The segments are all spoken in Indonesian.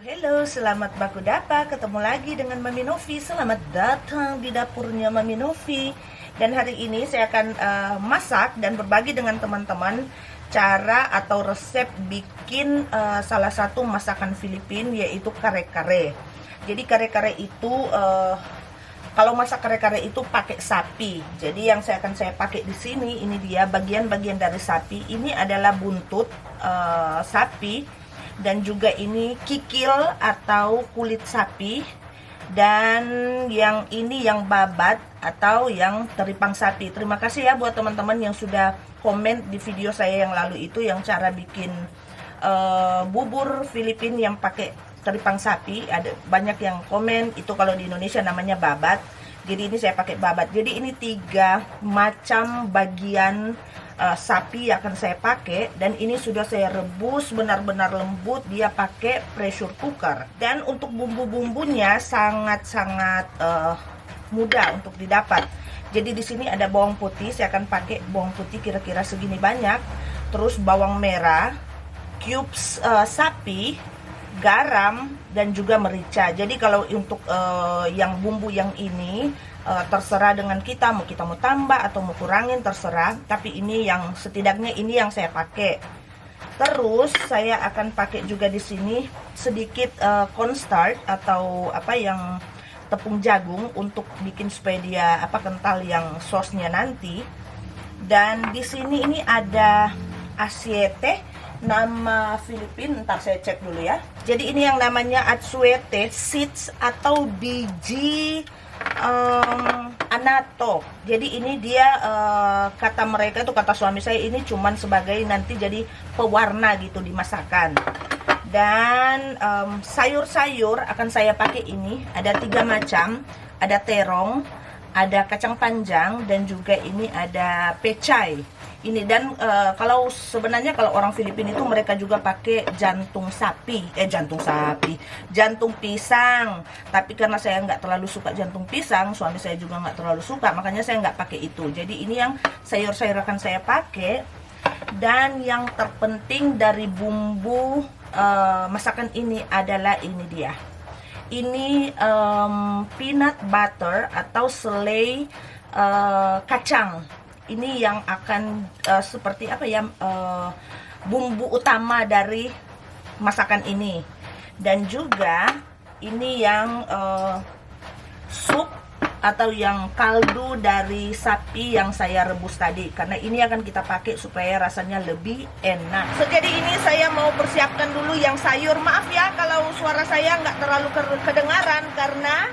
Halo, selamat baku dapa. Ketemu lagi dengan Mami Novi. Selamat datang di dapurnya Mami Novi. Dan hari ini saya akan masak dan berbagi dengan teman-teman cara atau resep bikin salah satu masakan Filipina, yaitu kare-kare. Jadi kare-kare itu kalau masak kare-kare itu pakai sapi. Jadi yang saya pakai di sini, ini dia bagian-bagian dari sapi. Ini adalah buntut sapi. Dan juga ini kikil atau kulit sapi, dan yang ini yang babat atau yang teripang sapi. Terima kasih ya buat teman-teman yang sudah komen di video saya yang lalu itu, yang cara bikin bubur Filipina yang pakai teripang sapi. Ada banyak yang komen itu, kalau di Indonesia namanya babat. Jadi ini saya pakai babat. Jadi ini 3 macam bagian sapi yang akan saya pakai, dan ini sudah saya rebus benar-benar lembut. Dia pakai pressure cooker, dan untuk bumbu-bumbunya sangat-sangat mudah untuk didapat. Jadi di sini ada bawang putih, saya akan pakai bawang putih kira-kira segini banyak, terus bawang merah, cubes sapi, garam, dan juga merica. Jadi kalau untuk yang bumbu yang ini terserah dengan kita mau tambah atau mau kurangin, terserah. Tapi ini yang setidaknya ini yang saya pakai. Terus saya akan pakai juga di sini sedikit cornstarch atau yang tepung jagung untuk bikin supaya dia kental yang sosnya nanti. Dan di sini ini ada asyete, nama Filipina, ntar saya cek dulu ya. Jadi ini yang namanya atsuete seeds atau biji anato. Jadi ini dia kata mereka itu, kata suami saya, ini cuman sebagai nanti jadi pewarna gitu di masakan. Dan sayur-sayur akan saya pakai ini ada 3 macam. Ada terong, ada kacang panjang, dan juga ini ada pecai. Ini dan kalau sebenarnya kalau orang Filipina itu mereka juga pakai jantung pisang. Tapi karena saya nggak terlalu suka jantung pisang, suami saya juga nggak terlalu suka, makanya saya nggak pakai itu. Jadi ini yang sayur-sayur akan saya pakai. Dan yang terpenting dari bumbu masakan ini adalah ini dia. Ini peanut butter atau selai kacang. Ini yang akan seperti bumbu utama dari masakan ini. Dan juga ini yang sup atau yang kaldu dari sapi yang saya rebus tadi, karena ini akan kita pakai supaya rasanya lebih enak. So, jadi ini saya mau persiapkan dulu yang sayur. Maaf ya kalau suara saya nggak terlalu kedengaran, karena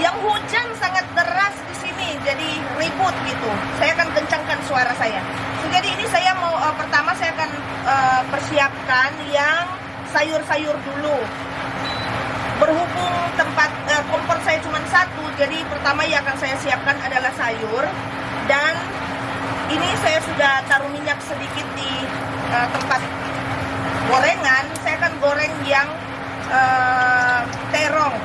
yang hujan sangat deras di sini, jadi ribut gitu. Saya akan kencangkan suara saya. So, jadi ini saya mau pertama saya akan persiapkan yang sayur-sayur dulu. Berhubung tempat kompor saya cuma 1, jadi pertama yang akan saya siapkan adalah sayur. Dan ini saya sudah taruh minyak sedikit di tempat gorengan. Saya akan goreng yang terong.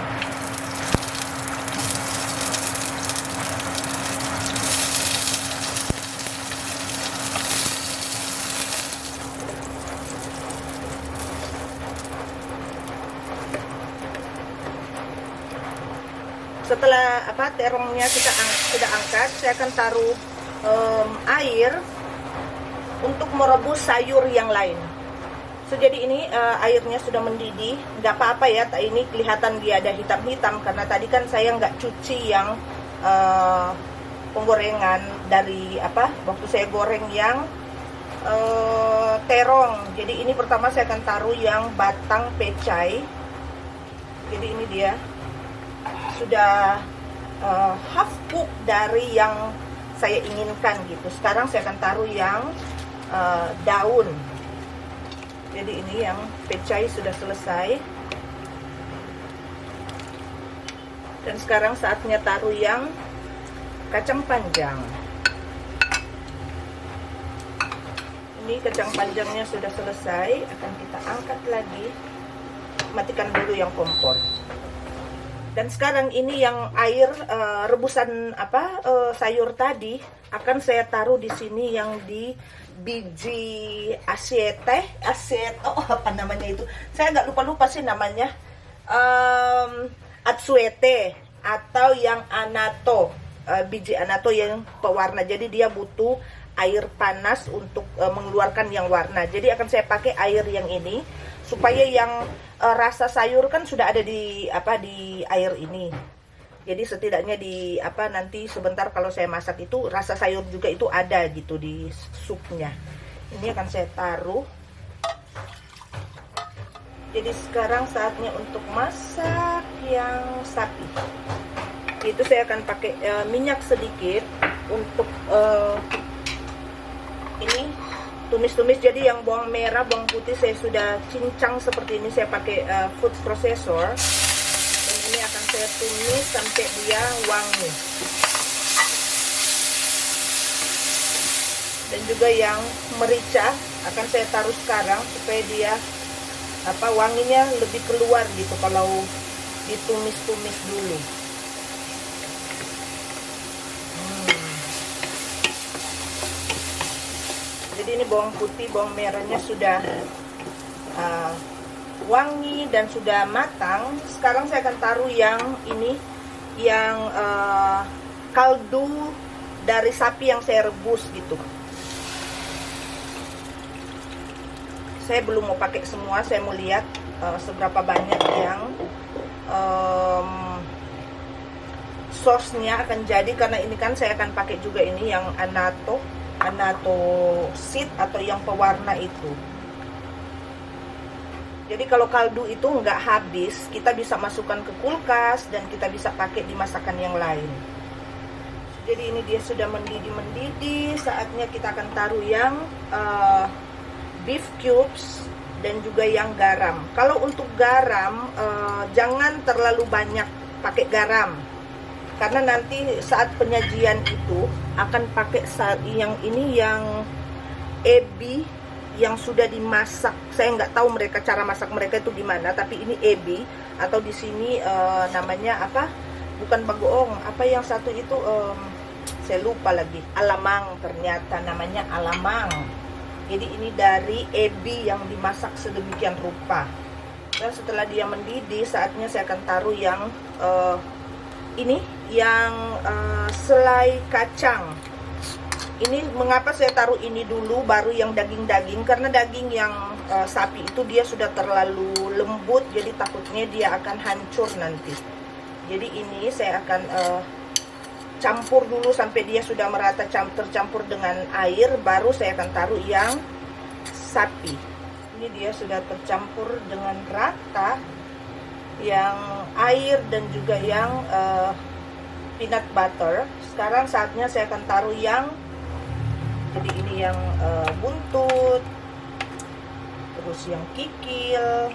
Setelah terongnya kita sudah angkat, saya akan taruh air untuk merebus sayur yang lain. So, jadi ini airnya sudah mendidih, nggak apa-apa ya. Ini kelihatan dia ada hitam-hitam karena tadi kan saya nggak cuci yang penggorengan dari waktu saya goreng yang terong. Jadi ini pertama saya akan taruh yang batang pecai. Jadi ini dia sudah half cook dari yang saya inginkan gitu. Sekarang saya akan taruh yang daun. Jadi ini yang pecai sudah selesai. Dan sekarang saatnya taruh yang kacang panjang. Ini kacang panjangnya sudah selesai, akan kita angkat lagi. Matikan dulu yang kompor. Dan sekarang ini yang air rebusan sayur tadi akan saya taruh di sini, yang di biji apa namanya itu? Saya nggak lupa sih namanya. Atsuete atau yang anato, biji anato yang pewarna. Jadi dia butuh air panas untuk mengeluarkan yang warna. Jadi akan saya pakai air yang ini supaya yang rasa sayur kan sudah ada di air ini. Jadi setidaknya nanti sebentar kalau saya masak itu rasa sayur juga itu ada gitu di supnya. Ini akan saya taruh. Jadi sekarang saatnya untuk masak yang sapi. Itu saya akan pakai minyak sedikit untuk ini tumis-tumis. Jadi yang bawang merah, bawang putih saya sudah cincang seperti ini, saya pakai food processor. Dan ini akan saya tumis sampai dia wangi. Dan juga yang merica akan saya taruh sekarang supaya dia wanginya lebih keluar gitu kalau ditumis-tumis dulu. Jadi ini bawang putih, bawang merahnya sudah wangi dan sudah matang. Sekarang saya akan taruh yang ini, yang kaldu dari sapi yang saya rebus gitu. Saya belum mau pakai semua, saya mau lihat seberapa banyak yang sosnya akan jadi, karena ini kan saya akan pakai juga ini yang anato seed atau yang pewarna itu. Jadi kalau kaldu itu nggak habis, kita bisa masukkan ke kulkas dan kita bisa pakai di masakan yang lain. Jadi ini dia sudah mendidih, saatnya kita akan taruh yang beef cubes dan juga yang garam. Kalau untuk garam jangan terlalu banyak pakai garam, karena nanti saat penyajian itu akan pakai yang ini, yang ebi yang sudah dimasak. Saya nggak tahu cara masak mereka itu gimana, tapi ini ebi atau di sini namanya apa? Bukan bagoong, apa yang satu itu saya lupa lagi. Alamang, ternyata namanya alamang. Jadi ini dari ebi yang dimasak sedemikian rupa. Dan setelah dia mendidih, saatnya saya akan taruh yang ini, yang selai kacang. Ini mengapa saya taruh ini dulu baru yang daging-daging, karena daging yang sapi itu dia sudah terlalu lembut, jadi takutnya dia akan hancur nanti. Jadi ini saya akan campur dulu sampai dia sudah merata tercampur dengan air, baru saya akan taruh yang sapi. Ini dia sudah tercampur dengan rata yang air dan juga yang peanut butter. Sekarang saatnya saya akan taruh yang, jadi ini yang buntut, terus yang kikil,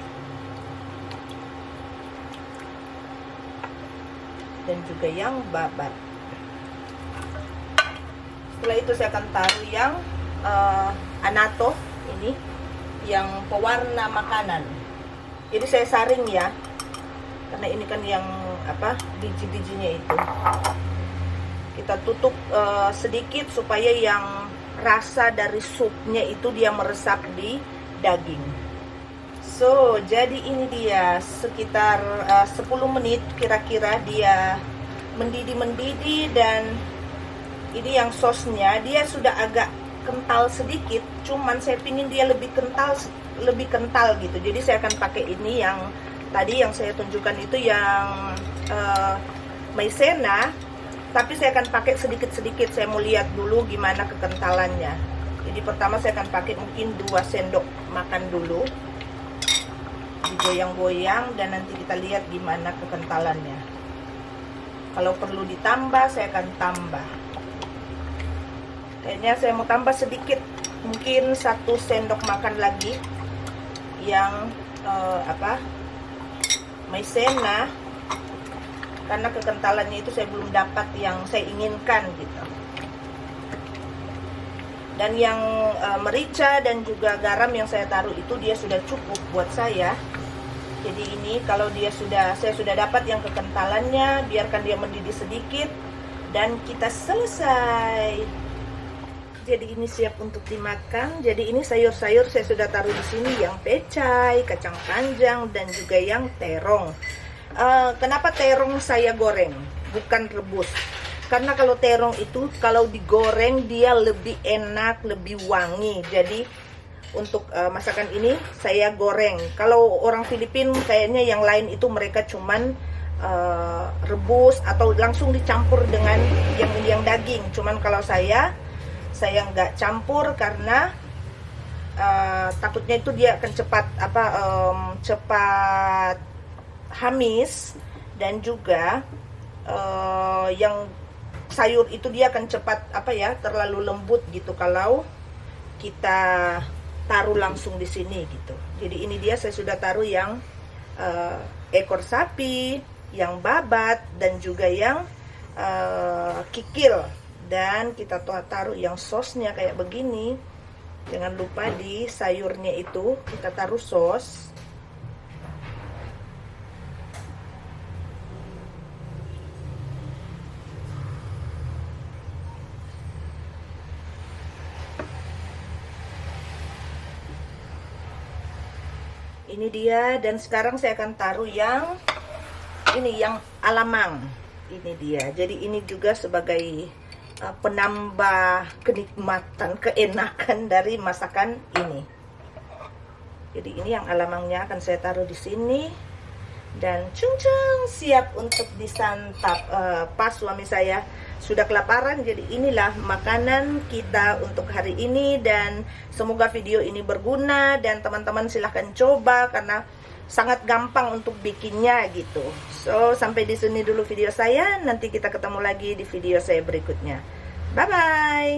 dan juga yang babat. Setelah itu saya akan taruh yang anato, ini yang pewarna makanan. Jadi saya saring ya, karena ini kan yang biji-bijinya itu. Kita tutup sedikit supaya yang rasa dari supnya itu dia meresap di daging. So, jadi ini dia sekitar 10 menit kira-kira dia mendidih, dan ini yang sosnya dia sudah agak kental sedikit, cuman saya pingin dia lebih kental gitu. Jadi saya akan pakai ini yang tadi yang saya tunjukkan itu, yang maizena, tapi saya akan pakai sedikit-sedikit. Saya mau lihat dulu gimana kekentalannya. Jadi pertama saya akan pakai mungkin 2 sendok makan dulu, digoyang-goyang, dan nanti kita lihat gimana kekentalannya. Kalau perlu ditambah saya akan tambah. Kayaknya saya mau tambah sedikit, mungkin 1 sendok makan lagi yang maizena, karena kekentalannya itu saya belum dapat yang saya inginkan gitu. Dan yang merica dan juga garam yang saya taruh itu dia sudah cukup buat saya. Jadi ini kalau saya sudah dapat yang kekentalannya, biarkan dia mendidih sedikit dan kita selesai. Jadi ini siap untuk dimakan. Jadi ini sayur-sayur saya sudah taruh di sini, yang pecai, kacang panjang, dan juga yang terong. Kenapa terong saya goreng, bukan rebus? Karena kalau terong itu kalau digoreng dia lebih enak, lebih wangi. Jadi untuk masakan ini saya goreng. Kalau orang Filipina kayaknya yang lain itu mereka cuman rebus atau langsung dicampur dengan yang daging. Cuman kalau saya nggak campur karena takutnya itu dia akan cepat hamis, dan juga yang sayur itu dia akan cepat terlalu lembut gitu kalau kita taruh langsung di sini gitu. Jadi ini dia saya sudah taruh yang ekor sapi, yang babat, dan juga yang kikil. Dan kita taruh yang sosnya kayak begini. Jangan lupa di sayurnya itu kita taruh sos. Ini dia, dan sekarang saya akan taruh yang ini, yang alamang. Ini dia. Jadi ini juga sebagai penambah kenikmatan, keenakan dari masakan ini. Jadi ini yang alamangnya akan saya taruh di sini, dan cung-cung siap untuk disantap. Pas suami saya sudah kelaparan, jadi inilah makanan kita untuk hari ini. Dan semoga video ini berguna, dan teman-teman silahkan coba karena sangat gampang untuk bikinnya gitu. So, sampai di sini dulu video saya. Nanti kita ketemu lagi di video saya berikutnya. Bye bye.